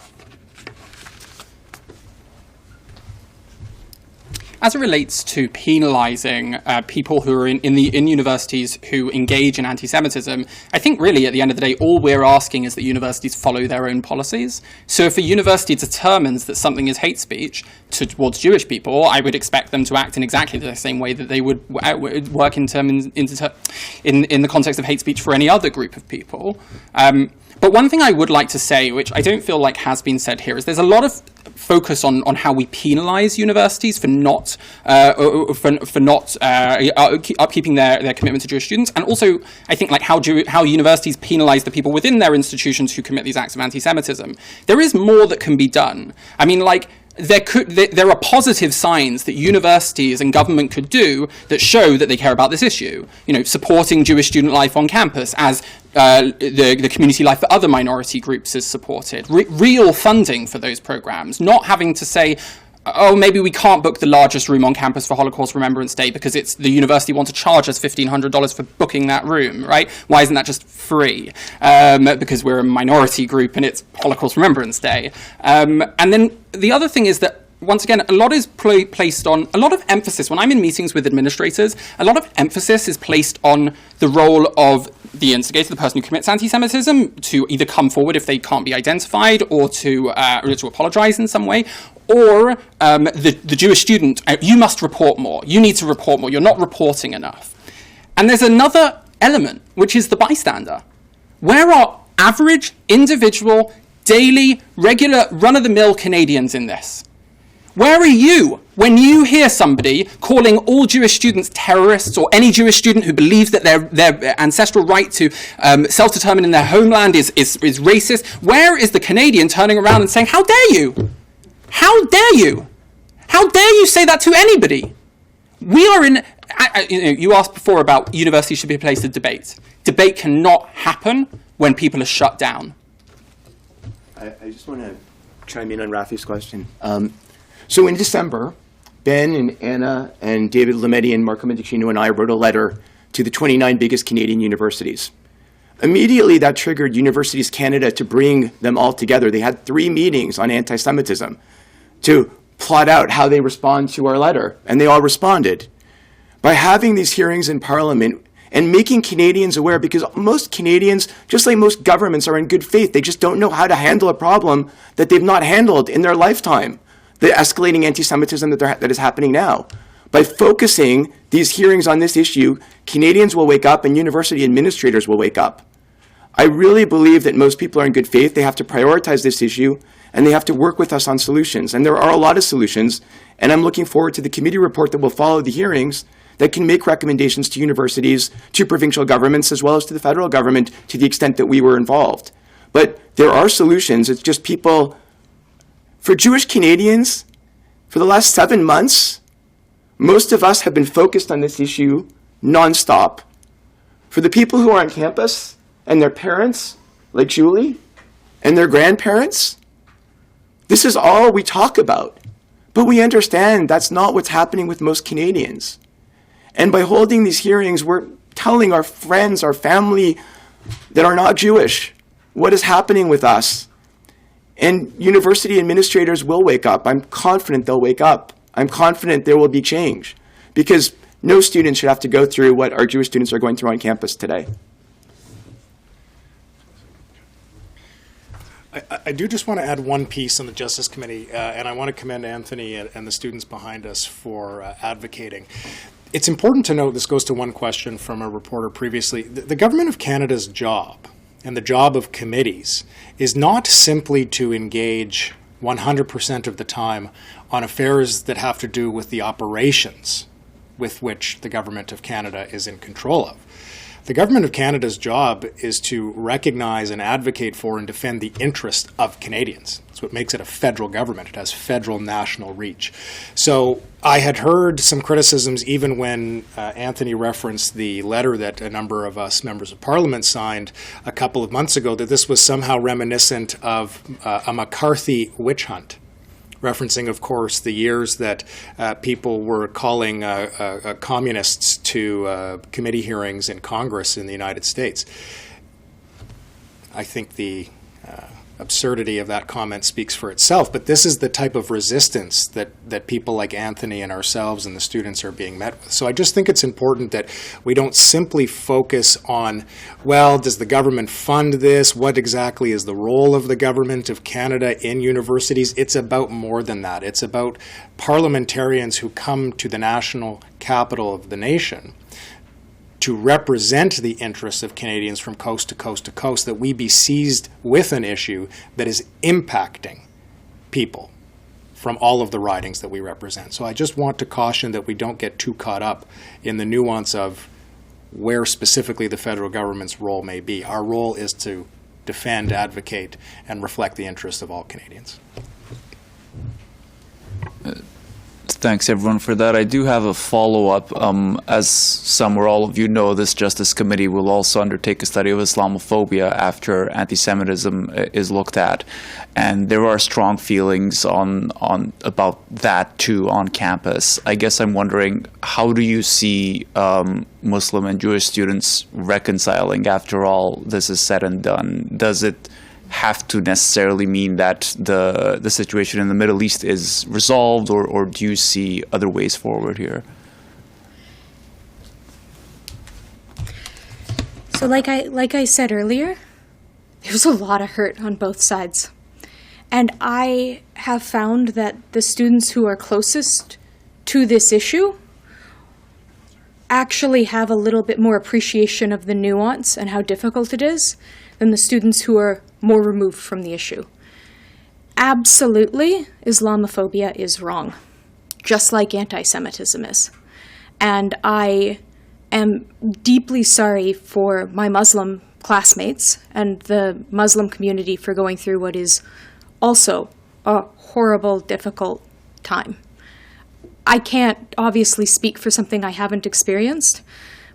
As it relates to penalising people who are in universities who engage in anti-Semitism, I think really at the end of the day, all we're asking is that universities follow their own policies. So if a university determines that something is hate speech towards Jewish people, I would expect them to act in exactly the same way that they would work in the context of hate speech for any other group of people. But one thing I would like to say, which I don't feel like has been said here, is there's a lot of focus on how we penalise universities for not upkeeping their commitment to Jewish students, and also I think like how universities penalise the people within their institutions who commit these acts of anti-Semitism. There is more that can be done. I mean, like, there are positive signs that universities and government could do that show that they care about this issue. Supporting Jewish student life on campus as the community life for other minority groups is supported. Real funding for those programs, not having to say, oh, maybe we can't book the largest room on campus for Holocaust Remembrance Day because it's the university wants to charge us $1,500 for booking that room, right? Why isn't that just free? Because we're a minority group and it's Holocaust Remembrance Day. And then the other thing is that, once again, a lot is placed on, a lot of emphasis, when I'm in meetings with administrators, a lot of emphasis is placed on the role of the instigator, the person who commits anti-Semitism, to either come forward if they can't be identified or to apologise in some way, or the Jewish student, you must report more, you need to report more, you're not reporting enough. And there's another element, which is the bystander. Where are average, individual, daily, regular, run-of-the-mill Canadians in this? Where are you when you hear somebody calling all Jewish students terrorists, or any Jewish student who believes that their ancestral right to self-determine in their homeland is racist? Where is the Canadian turning around and saying, how dare you? How dare you? How dare you say that to anybody? We are in... You asked before about universities should be a place of debate. Debate cannot happen when people are shut down. I just want to chime in on Rafi's question. So in December, Ben and Anna and David Lametti and Marco Mendicino and I wrote a letter to the 29 biggest Canadian universities. Immediately, that triggered Universities Canada to bring them all together. They had 3 meetings on anti-Semitism to plot out how they respond to our letter, and they all responded. By having these hearings in Parliament and making Canadians aware, because most Canadians, just like most governments, are in good faith. They just don't know how to handle a problem that they've not handled in their lifetime. The escalating anti-Semitism that is happening now. By focusing these hearings on this issue, Canadians will wake up and university administrators will wake up. I really believe that most people are in good faith. They have to prioritize this issue and they have to work with us on solutions. And there are a lot of solutions. And I'm looking forward to the committee report that will follow the hearings that can make recommendations to universities, to provincial governments, as well as to the federal government to the extent that we were involved. But there are solutions. It's just people... For Jewish Canadians, for the last 7 months, most of us have been focused on this issue nonstop. For the people who are on campus and their parents, like Julie, and their grandparents, this is all we talk about. But we understand that's not what's happening with most Canadians. And by holding these hearings, we're telling our friends, our family that are not Jewish, what is happening with us. And university administrators will wake up. I'm confident they'll wake up. I'm confident there will be change, because no student should have to go through what our Jewish students are going through on campus today. I do just want to add one piece on the Justice Committee, and I want to commend Anthony and the students behind us for advocating. it's important to note, this goes to one question from a reporter previously, the Government of Canada's job and the job of committees is not simply to engage 100% of the time on affairs that have to do with the operations with which the Government of Canada is in control of. The Government of Canada's job is to recognize and advocate for and defend the interest of Canadians. That's what makes it a federal government. It has federal national reach. So I had heard some criticisms even when Anthony referenced the letter that a number of us members of Parliament signed a couple of months ago, that this was somehow reminiscent of a McCarthy witch hunt, referencing, of course, the years that people were calling communists to committee hearings in Congress in the United States. I think the absurdity of that comment speaks for itself, but this is the type of resistance that people like Anthony and ourselves and the students are being met with. So I just think it's important that we don't simply focus on, well, does the government fund this? What exactly is the role of the Government of Canada in universities? It's about more than that. It's about parliamentarians who come to the national capital of the nation to represent the interests of Canadians from coast to coast to coast, that we be seized with an issue that is impacting people from all of the ridings that we represent. So I just want to caution that we don't get too caught up in the nuance of where specifically the federal government's role may be. Our role is to defend, advocate, and reflect the interests of all Canadians. Thanks, everyone, for that. I do have a follow-up. As some or all of you know, this Justice Committee will also undertake a study of Islamophobia after anti-Semitism is looked at. And there are strong feelings on about that, too, on campus. I guess I'm wondering, how do you see Muslim and Jewish students reconciling after all this is said and done? Does it have to necessarily mean that the situation in the Middle East is resolved, or do you see other ways forward here? So like I said earlier, there's a lot of hurt on both sides. And I have found that the students who are closest to this issue actually have a little bit more appreciation of the nuance and how difficult it is than the students who are more removed from the issue. Absolutely, Islamophobia is wrong, just like anti-Semitism is. And I am deeply sorry for my Muslim classmates and the Muslim community for going through what is also a horrible, difficult time. I can't obviously speak for something I haven't experienced,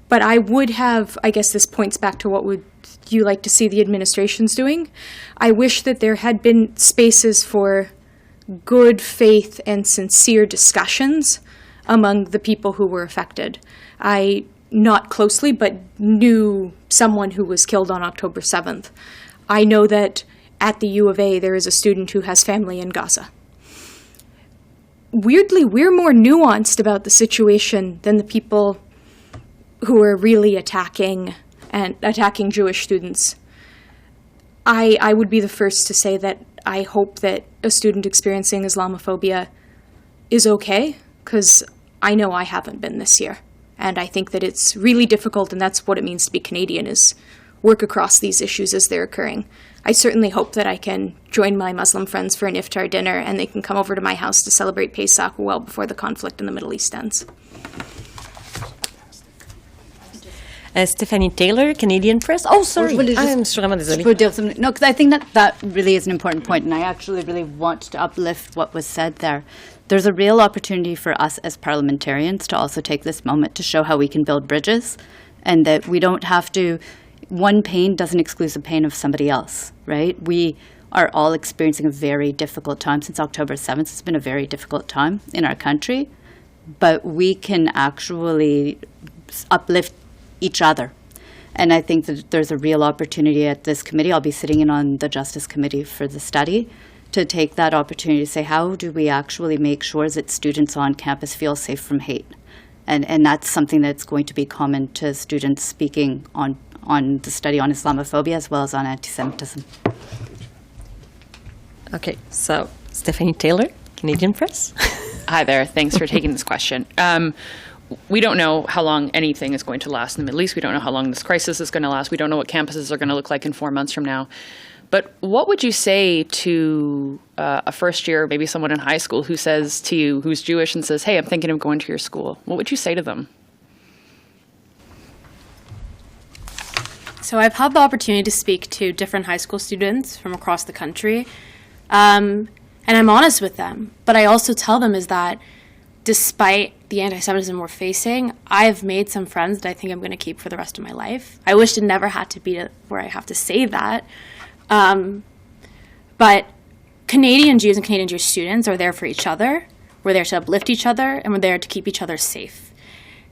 but I would have, I guess this points back to what would you like to see the administrations doing. I wish that there had been spaces for good faith and sincere discussions among the people who were affected. I, not closely, but knew someone who was killed on October 7th. I know that at the U of A there is a student who has family in Gaza. Weirdly, we're more nuanced about the situation than the people who are really attacking Jewish students. I would be the first to say that I hope that a student experiencing Islamophobia is okay, because I know I haven't been this year. And I think that it's really difficult, and that's what it means to be Canadian, is work across these issues as they're occurring. I certainly hope that I can join my Muslim friends for an iftar dinner, and they can come over to my house to celebrate Pesach well before the conflict in the Middle East ends. Stephanie Taylor, Canadian Press. Oh, sorry. I'm vraiment désolée. No, because I think that really is an important point, and I actually really want to uplift what was said there. There's a real opportunity for us as parliamentarians to also take this moment to show how we can build bridges, and that we don't have to, one pain doesn't exclude the pain of somebody else, right? We are all experiencing a very difficult time since October 7th. It's been a very difficult time in our country, but we can actually uplift each other. And I think that there's a real opportunity at this committee. I'll be sitting in on the Justice Committee for the study to take that opportunity to say, how do we actually make sure that students on campus feel safe from hate? And that's something that's going to be common to students speaking on the study on Islamophobia as well as on anti-Semitism. Okay, so Stephanie Taylor, Canadian Press. Hi there. Thanks for taking this question. we don't know how long anything is going to last in the Middle East. We don't know how long this crisis is going to last. We don't know what campuses are going to look like in 4 months from now. But what would you say to a first year, maybe someone in high school who says to you, who's Jewish and says, hey, I'm thinking of going to your school? What would you say to them? So I've had the opportunity to speak to different high school students from across the country, and I'm honest with them. But I also tell them is that despite the anti-Semitism we're facing, I've made some friends that I think I'm going to keep for the rest of my life. I wish it never had to be where I have to say that. But Canadian Jews and Canadian Jewish students are there for each other. We're there to uplift each other, and we're there to keep each other safe.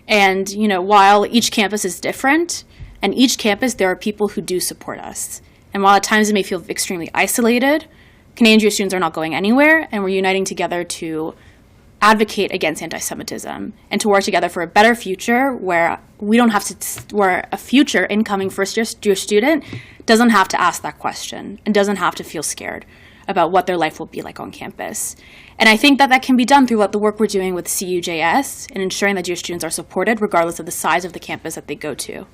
And, you know, while each campus is different, and each campus there are people who do support us. And while at times it may feel extremely isolated, Canadian Jewish students are not going anywhere, and we're uniting together to advocate against anti-Semitism and to work together for a better future where we don't have to, where a future incoming first-year Jewish student doesn't have to ask that question and doesn't have to feel scared about what their life will be like on campus. And I think that that can be done through the work we're doing with CUJS and ensuring that Jewish students are supported regardless of the size of the campus that they go to.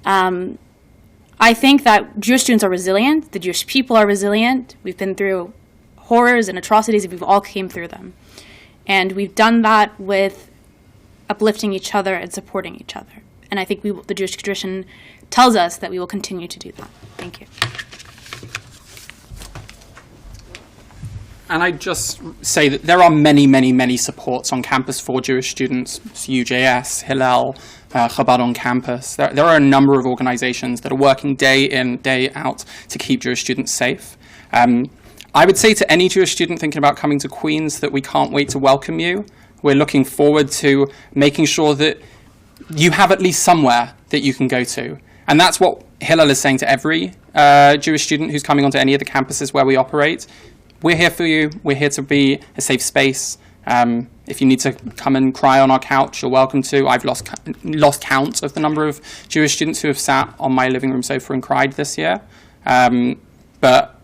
I think that Jewish students are resilient, the Jewish people are resilient. We've been through horrors and atrocities, and we've all came through them. And we've done that with uplifting each other and supporting each other. And I think the Jewish tradition tells us that we will continue to do that. Thank you. And I just say that there are many, many, many supports on campus for Jewish students, UJS, Hillel, Chabad on campus. There are a number of organizations that are working day in, day out to keep Jewish students safe. I would say to any Jewish student thinking about coming to Queen's that we can't wait to welcome you. We're looking forward to making sure that you have at least somewhere that you can go to. And that's what Hillel is saying to every Jewish student who's coming onto any of the campuses where we operate. We're here for you. We're here to be a safe space. If you need to come and cry on our couch, you're welcome to. I've lost count of the number of Jewish students who have sat on my living room sofa and cried this year. But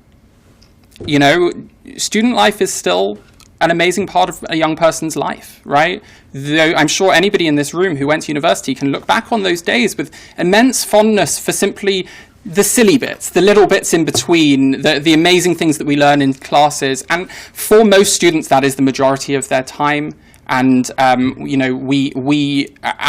you know, student life is still an amazing part of a young person's life, right? Though I'm sure anybody in this room who went to university can look back on those days with immense fondness for simply the silly bits, the little bits in between, the amazing things that we learn in classes. And for most students, that is the majority of their time. And, you know,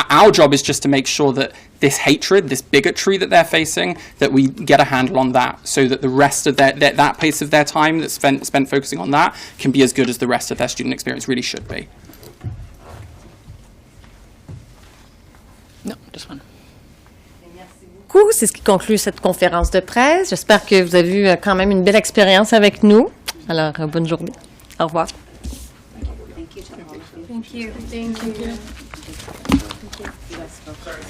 our job is just to make sure that this hatred, this bigotry that they're facing, that we get a handle on that so that the rest of that pace of their time that's spent focusing on that can be as good as the rest of their student experience really should be. No, just one. C'est ce qui conclut cette conférence de presse. J'espère que vous avez eu quand même une belle expérience avec nous. Alors, bonne journée. Au revoir. Thank you. Thank you. Sorry,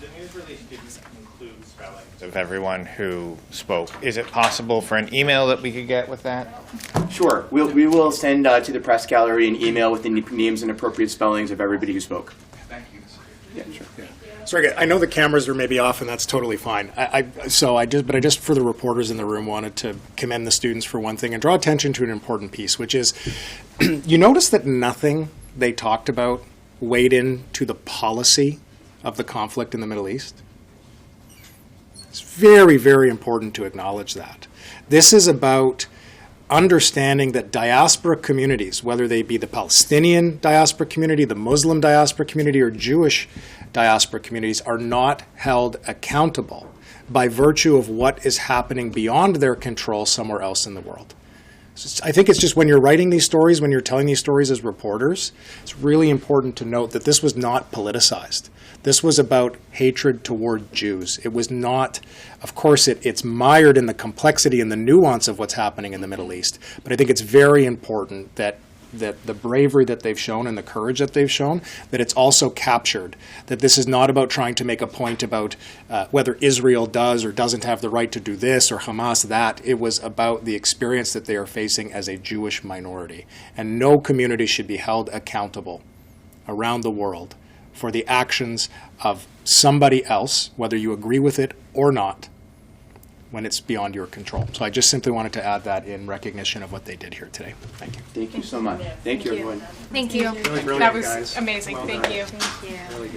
the news release didn't include spellings of everyone who spoke. Is it possible for an email that we could get with that? Sure. We will send to the press gallery an email with the names and appropriate spellings of everybody who spoke. Thank you. Yeah, sure. Yeah. Sorry, I know the cameras are maybe off, and that's totally fine. I just for the reporters in the room wanted to commend the students for one thing and draw attention to an important piece, which is you notice that nothing they talked about weighed into the policy of the conflict in the Middle East. It's very, very important to acknowledge that. This is about understanding that diaspora communities, whether they be the Palestinian diaspora community, the Muslim diaspora community, or Jewish diaspora communities, are not held accountable by virtue of what is happening beyond their control somewhere else in the world. I think it's just when you're writing these stories, when you're telling these stories as reporters, it's really important to note that this was not politicized. This was about hatred toward Jews. It was not, of course, it's mired in the complexity and the nuance of what's happening in the Middle East. But I think it's very important that the bravery that they've shown and the courage that they've shown, that it's also captured, that this is not about trying to make a point about whether Israel does or doesn't have the right to do this or Hamas that. It was about the experience that they are facing as a Jewish minority. And no community should be held accountable around the world for the actions of somebody else, whether you agree with it or not, when it's beyond your control. So I just simply wanted to add that in recognition of what they did here today. Thank you. Thank you so much. Thank you, everyone. Thank you. Really brilliant, That was guys. amazing. Well Thank done. you. Thank you. Really